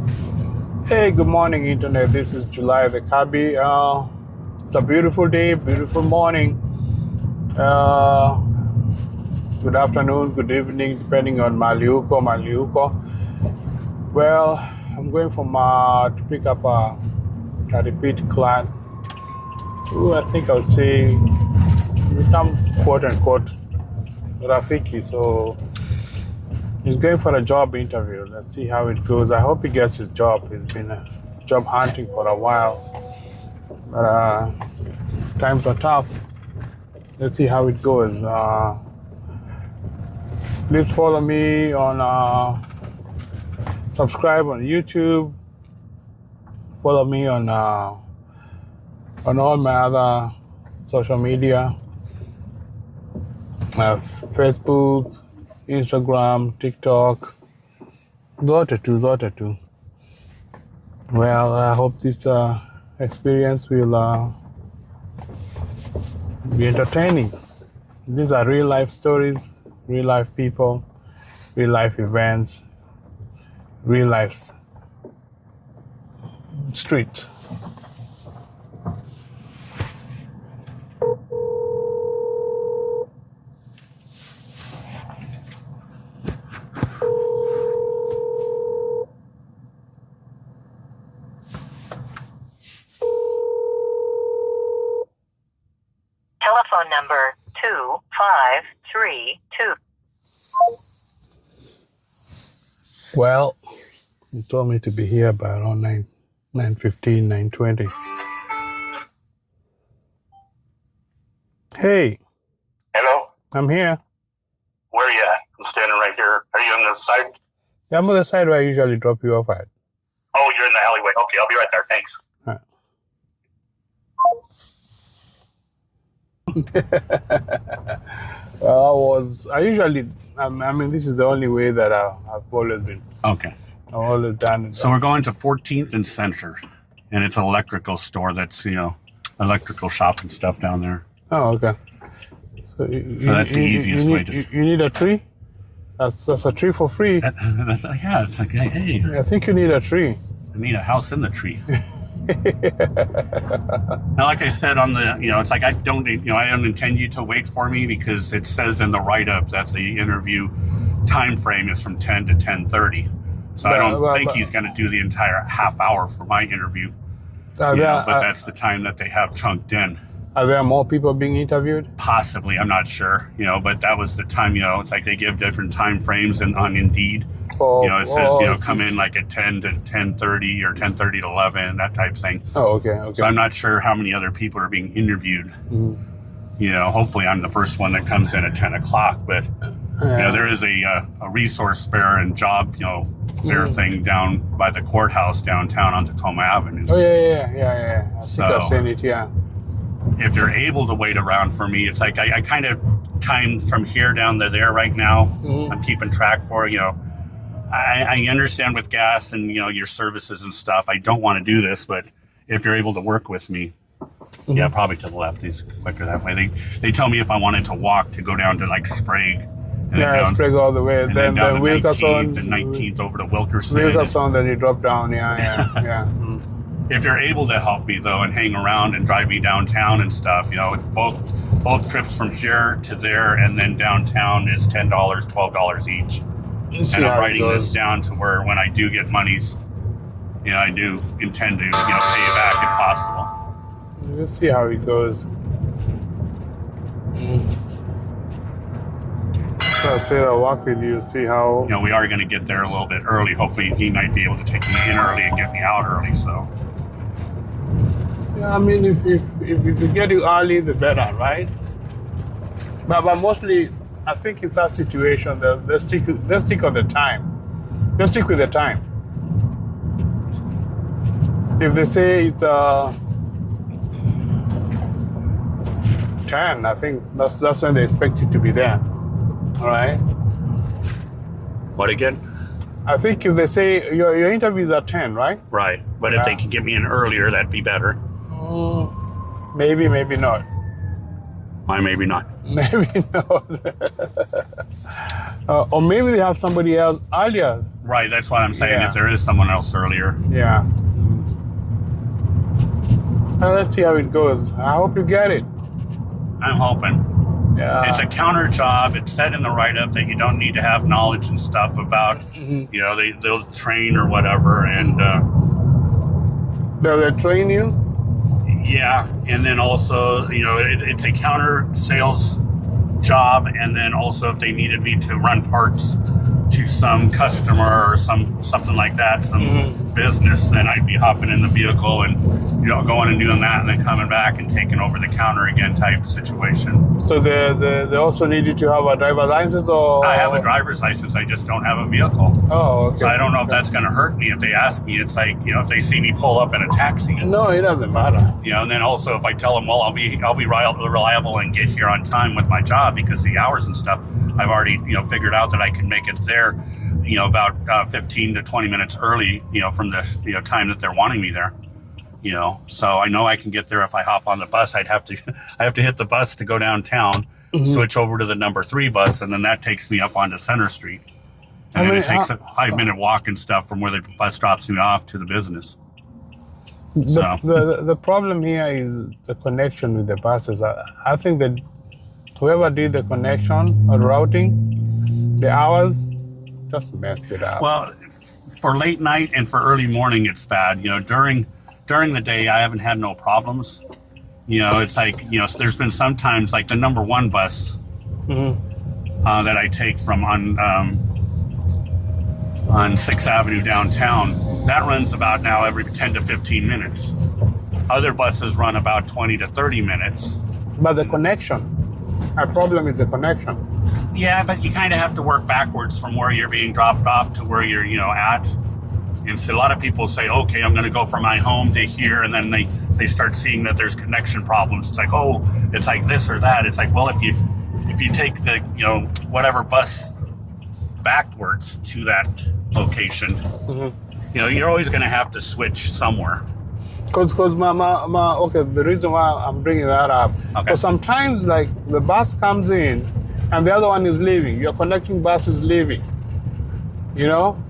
Hey, good morning, Internet. This is July the Kabi. It's a beautiful day, beautiful morning. Uh, Good afternoon, good evening, depending on Maliuko. Well, I'm going from to pick up a repeat client who I think I'll say become quote unquote Rafiki. So he's going for a job interview. Let's see how it goes. I hope he gets his job. He's been job hunting for a while. But times are tough. Let's see how it goes. Please follow me on, subscribe on YouTube. Follow me on all my other social media, Facebook, Instagram, TikTok. Zote tu. Well, I hope this experience will be entertaining. These are real life stories, real life people, real life events, real life streets. Telephone number 2532. Well, you told me to be here by around 9:15, 9:20. Hey, Hello? I'm here. Where are you at? I'm standing right here. Are you on the side? Yeah, I'm on the side where I usually drop you off at. Oh, you're in the alleyway. Okay, I'll be right there. Thanks. Huh. Well, I mean, this is the only way that I've always been. Okay. I've always done it. So we're going to 14th and Center, and it's an electrical store that's, electrical shop and stuff down there. Oh, okay. So that's the easiest way to... You need a tree? That's a tree for free. Yeah, it's like, hey, I think you need a tree. I need a house in the tree. Now, like I said on the, it's like I don't intend you to wait for me because it says in the write-up that the interview time frame is from 10 to 10:30. So I don't think he's going to do the entire half hour for my interview. But that's the time that they have chunked in. Are there more people being interviewed? Possibly, I'm not sure. But that was the time. It's like they give different time frames on Indeed. It says come in like at 10 to 10:30 or 10:30 to 11, that type of thing. Oh, okay. So I'm not sure how many other people are being interviewed. Mm-hmm. Hopefully I'm the first one that comes in at 10 o'clock. But there is a resource fair and job fair thing down by the courthouse downtown on Tacoma Avenue. Oh yeah. I think I've seen it. Yeah. If you're able to wait around for me, it's like I kind of timed from here down to there right now. Mm-hmm. I'm keeping track for I understand with gas and your services and stuff. I don't want to do this, but if you're able to work with me, yeah, probably to the left is quicker that way. They tell me if I wanted to walk to go down to like Sprague. And Sprague all the way. And then down to Wilkerson, 19th and 19th over to Wilkerson. Wilkerson, then you drop down. Yeah. If you're able to help me though and hang around and drive me downtown and stuff, both trips from here to there and then downtown is $10, $12 each. And I'm writing this down to where when I do get monies, I do intend to, pay you back if possible. We'll see how it goes. So I'll say I'll walk with you, see how... We are going to get there a little bit early. Hopefully he might be able to take me in early and get me out early, so... Yeah, I mean, if we get you early, the better, right? But mostly... I think it's our situation that they stick on the time. They stick with the time. If they say it's 10, I think that's when they expect you to be there. All right. What again? I think if they say your interviews are 10, right? Right. But if they can get me in earlier, that'd be better. Maybe not. Why maybe not? Maybe not. Or maybe they have somebody else earlier. Right, that's what I'm saying. Yeah. If there is someone else earlier. Yeah. Well, let's see how it goes. I hope you get it. I'm hoping. Yeah. It's a counter job. It's said in the write-up that you don't need to have knowledge and stuff about, Mm-hmm. you know, they'll train or whatever. And They'll train you? yeah, and then also, you know, it's a counter sales job. And then also if they needed me to run parts to some customer or something like that, some business, then I'd be hopping in the vehicle and, you know, going and doing that and then coming back and taking over the counter again type situation. So they also need you to have a driver's license, or? I have a driver's license, I just don't have a vehicle. Oh, okay. So I don't know if that's going to hurt me if they ask me. It's like, you know, if they see me pull up in a taxi, No, it doesn't matter. you know, and then also if I tell them, well, I'll be reliable and get here on time with my job because the hours and stuff, I've already, you know, figured out that I can make it there, you know, about 15 to 20 minutes early, you know, from the, you know, time that they're wanting me there, you know. So I know I can get there if I hop on the bus. I have to hit the bus to go downtown, switch over to the number 3 bus, and then that takes me up onto Center Street. And then it takes a 5-minute walk and stuff from where the bus drops me off to the business. So The problem here is the connection with the buses. I think that whoever did the connection or routing, the hours, just messed it up. well, for late night and for early morning, it's bad. You know, during the day, I haven't had no problems. You know, it's like, you know, there's been some times like the number 1 bus that I take from on 6th Avenue downtown, that runs about now every 10 to 15 minutes. Other buses run about 20 to 30 minutes. But the connection, our problem is the connection. Yeah, but you kind of have to work backwards from where you're being dropped off to where you're, you know, at. And so a lot of people say, okay, I'm going to go from my home to here. And then they start seeing that there's connection problems. It's like, oh, it's like this or that. It's like, well, if you take the, you know, whatever bus backwards to that location, you know, you're always going to have to switch somewhere. Because okay, the reason why I'm bringing that up, because sometimes like the bus comes in and the other one is leaving. Your connecting bus is leaving. You know?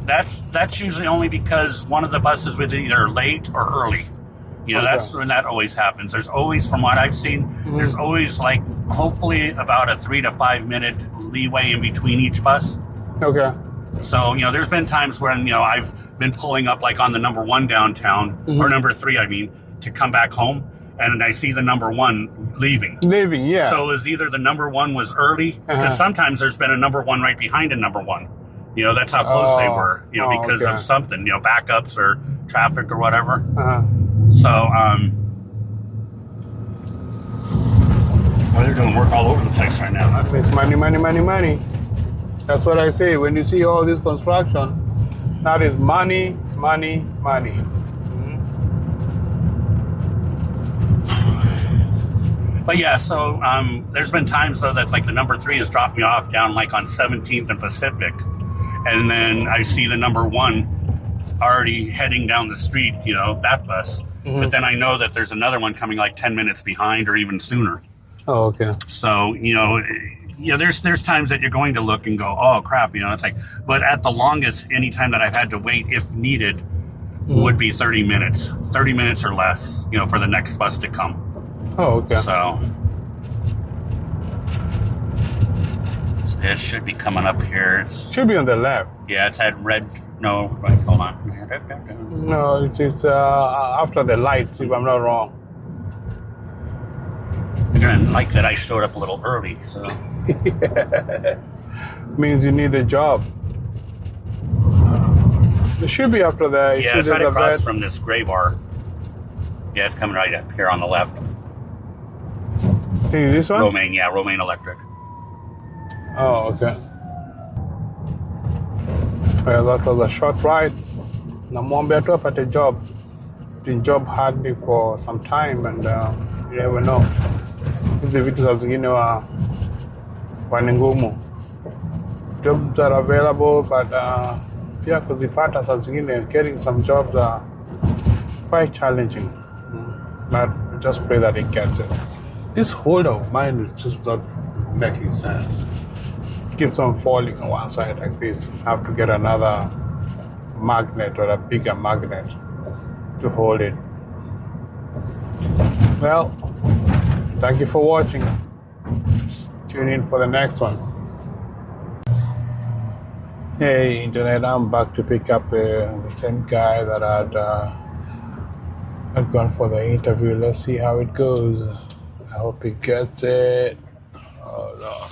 That's usually only because one of the buses was either late or early. You know, that's when that always happens. There's always, from what I've seen, there's always like hopefully about a 3 to 5 minute leeway in between each bus. Okay. So, you know, there's been times when, you know, I've been pulling up like on the number 1 downtown, or number 3, I mean, to come back home, and I see the number 1 leaving. Leaving, yeah. So it was either the number 1 was early, because sometimes there's been a number 1 right behind a number 1. You know, that's how close they were, you know, because of something, you know, backups or traffic or whatever. So, well, they're doing work all over the place right now. Huh? It's money, money, money, money. That's what I say. When you see all this construction, that is money, money, money. But yeah, so there's been times though that like the number 3 has dropped me off down like on 17th and Pacific, and then I see the number 1 already heading down the street, you know, that bus. But then I know that there's another one coming like 10 minutes behind or even sooner. Oh, okay. So, you know, there's times that you're going to look and go, oh crap, you know, it's like, but at the longest, any time that I've had to wait, if needed, would be 30 minutes or less, you know, for the next bus to come. Oh, okay. So it should be coming up here. It's Should be on the left. yeah, it's had red. No, right, hold on. No, it's after the lights, if I'm not wrong. You're gonna like that I showed up a little early, so Means you need a job. It should be after that. yeah, it's right across from this gray bar. Yeah, it's coming right up here on the left. See this one? Romaine Electric. Oh, okay. Well, that was a short ride. Namwambia tu apate job. Been job hardly for some time, and you never know. Hizi vitu za zingine wa ni ngumu. Jobs are available, but pia kuzipata saa zingine, getting some jobs are quite challenging. But just pray that he gets it. This holder of mine is just not making sense. Keeps on falling on one side like this. I have to get another magnet or a bigger magnet to hold it. Well, thank you for watching. Tune in for the next one. Hey internet, I'm back to pick up the same guy that had gone for the interview. Let's see how it goes. I hope he gets it. Oh no.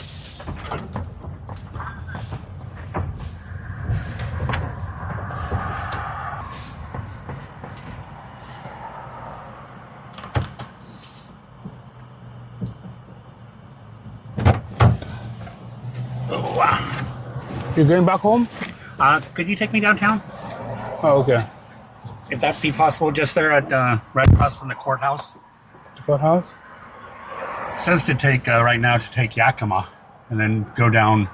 Oh, wow. You going back home? Could you take me downtown? Oh, okay. If that be possible, just there at right across from the courthouse. The courthouse? It says to take right now to take Yakima, and then go down.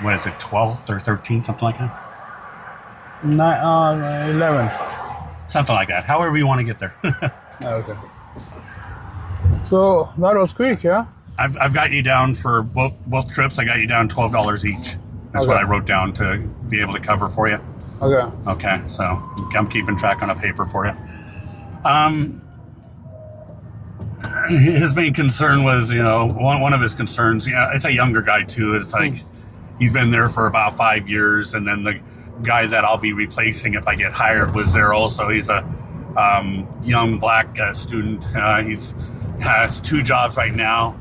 What is it, 12th or 13th, something like that? 11th. Something like that. However you want to get there. Okay. So that was quick, yeah? I've got you down for both trips. I got you down $12 each. That's what I wrote down to be able to cover for you. Okay. Okay, so I'm keeping track on a paper for you. His main concern was, one of his concerns. It's a younger guy too. It's like he's been there for about 5 years, and then the guy that I'll be replacing if I get hired was there also. He's a young black student. He's has 2 jobs right now.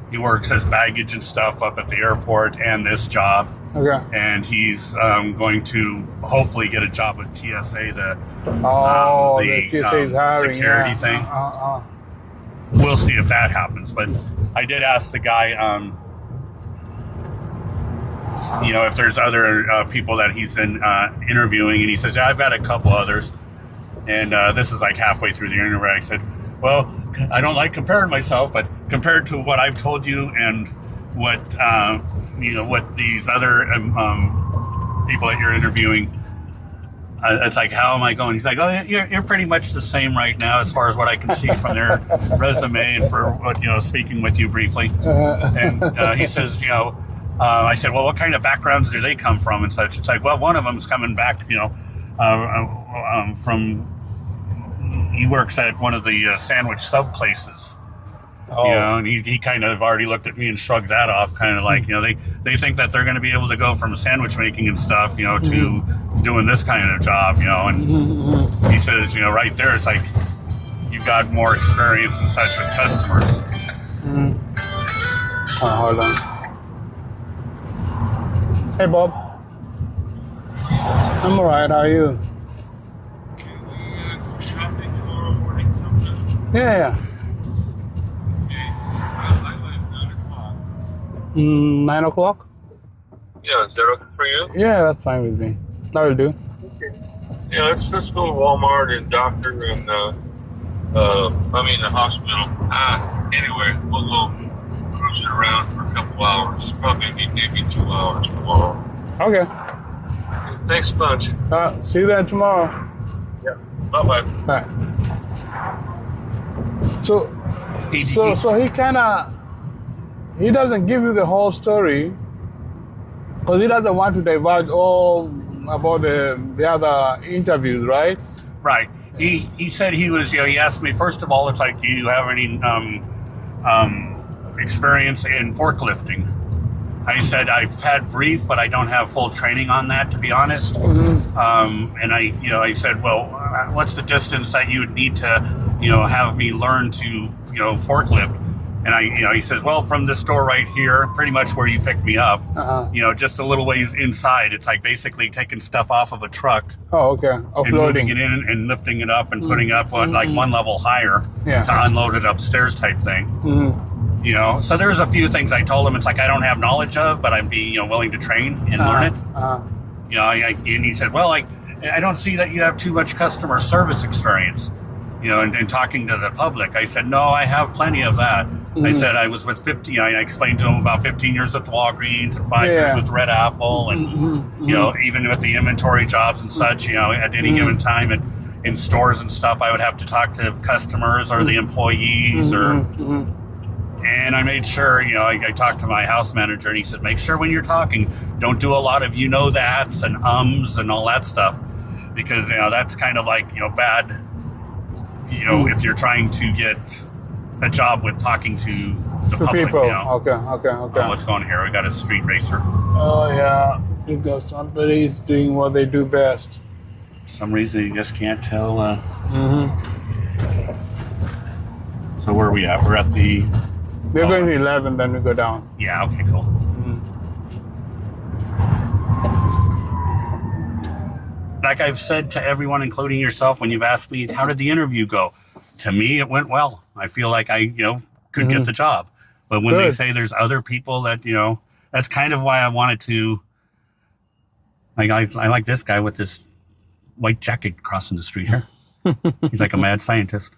He works as baggage and stuff up at the airport and this job. Okay. And he's going to hopefully get a job with TSA, the TSA is hiring, security thing. We'll see if that happens. But I did ask the guy, if there's other people that he's interviewing, and he says, yeah, I've got a couple others. And this is like halfway through the interview. I said, well, I don't like comparing myself, but compared to what I've told you and what what these other people that you're interviewing, it's like, how am I going? He's like, oh, you're pretty much the same right now as far as what I can see from their resume and for what speaking with you briefly. And he says, I said, well, what kind of backgrounds do they come from and such? It's like, well, one of them's coming back, from. He works at one of the sandwich sub places, and he kind of already looked at me and shrugged that off, kind of like, they think that they're going to be able to go from sandwich making and stuff, to doing this kind of job, and he says, right there, it's like, you've got more experience and such with customers. Hold on. Hey, Bob. I'm alright, how are you? Yeah. Okay. I like 9 o'clock. 9 o'clock? Yeah, is that okay for you? Yeah, that's fine with me. That will do. Okay. Yeah, let's go to Walmart and doctor and the hospital. Anyway, we'll go cruising around for a couple hours. Probably maybe 2 hours tomorrow. Okay. Thanks a bunch. See you then tomorrow. Yeah. Bye-bye. Bye. So he doesn't give you the whole story because he doesn't want to divulge all about the other interviews, right? Right. He said he was, he asked me, first of all, it's like, do you have any experience in forklifting? I said, I've had brief, but I don't have full training on that, to be honest. And I said, well, what's the distance that you would need to, have me learn to, forklift? And he says, well, from this door right here, pretty much where you picked me up, just a little ways inside. It's like basically taking stuff off of a truck. Oh, okay. Offloading. And moving it in and lifting it up and putting up like one level higher to unload it upstairs type thing. So there's a few things I told him. It's like I don't have knowledge of, but I'd be willing to train and learn it. And he said, well, I don't see that you have too much customer service experience. And talking to the public. I said, no, I have plenty of that. I said I was with 50. I explained to him about 15 years with Walgreens and 5 years with Red Apple, and even with the inventory jobs and such. At any given time, in stores and stuff, I would have to talk to customers or the employees and I made sure, you know, I talked to my house manager and he said, make sure when you're talking, don't do a lot of you know that's and ums and all that stuff, because, you know, that's kind of like, you know, bad, you know, if you're trying to get a job with talking to the public, people. you know. Okay. Oh, what's going on here? We got a street racer. Oh yeah, you got somebody's doing what they do best. For some reason, you just can't tell. So where are we at? We're at the... We're going to 11, then we go down. Yeah, okay, cool. Like I've said to everyone, including yourself, when you've asked me, how did the interview go? To me, it went well. I feel like I, you know, could get the job. But when they say there's other people that, you know, that's kind of why I wanted to, like, I like this guy with this white jacket crossing the street here. He's like a mad scientist.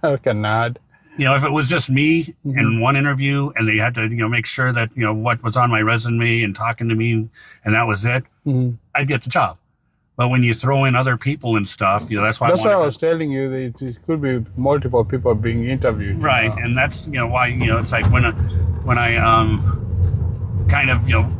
Like a nod. You know, if it was just me in one interview and they had to, you know, make sure that, you know, what was on my resume and talking to me and that was it, I'd get the job. But when you throw in other people and stuff, you know, that's why I was telling you that it could be multiple people being interviewed. Right. And that's, you know, why, you know, it's like when I kind of, you know,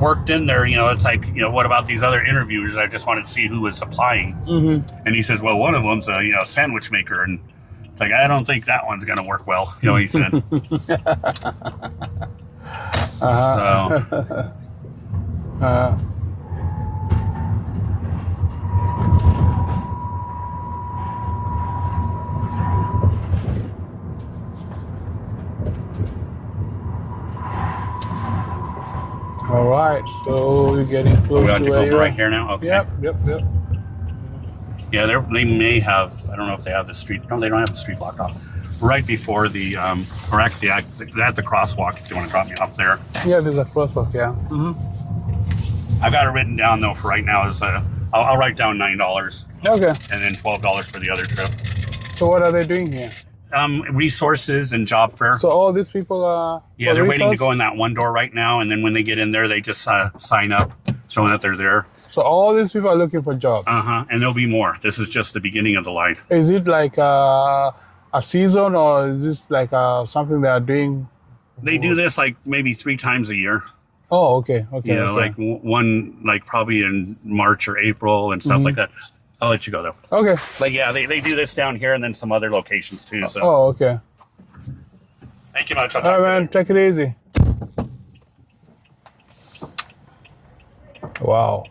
worked in there, you know, it's like, you know, what about these other interviewers? I just wanted to see who was applying. And he says, well, one of them's a, you know, sandwich maker. And it's like, I don't think that one's going to work well. You know, he said. All right, so we're getting close we have to to where go right here now? Okay. Yep. Yeah, they may have, I don't know if they have the street. No, they don't have the street blocked off. Right before the, or actually, they have the crosswalk if you want to drop me up there. Yeah, there's a crosswalk, yeah. I've got it written down, though, for right now. Is I'll write down $9. Okay. And then $12 for the other trip. So what are they doing here? Resources and job fair. So all these people are... Yeah, they're waiting to go in that one door right now, and then when they get in there, they just sign up, showing that they're there. So all these people are looking for jobs? And there'll be more. This is just the beginning of the line. Is it like a season, or is this like something they are doing? They do this like maybe 3 times a year. Oh, okay. You know, like one, like probably in March or April and stuff like that. I'll let you go, though. Okay. But yeah, they do this down here and then some other locations, too. So. Oh, okay. Thank you much. I'll All talk right, man. Take it easy. Wow.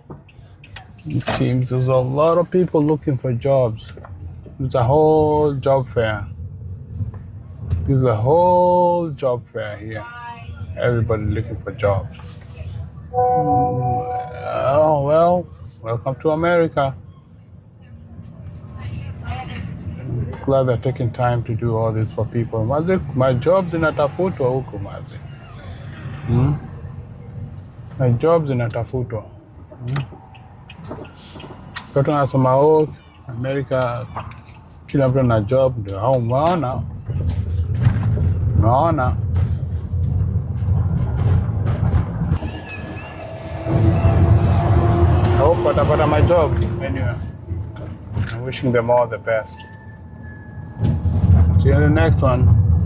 It seems there's a lot of people looking for jobs. It's a whole job fair. There's a whole job fair here. Everybody looking for jobs. Oh, well, welcome to America. Glad they're taking time to do all this for people. My job's in Atafuto huko mazi. My job's in Atafuto. Watu wanasema America kila mtu ana job, ndio hao umeona. I hope watapata my job anyway. I'm wishing them all the best. See you in the next one.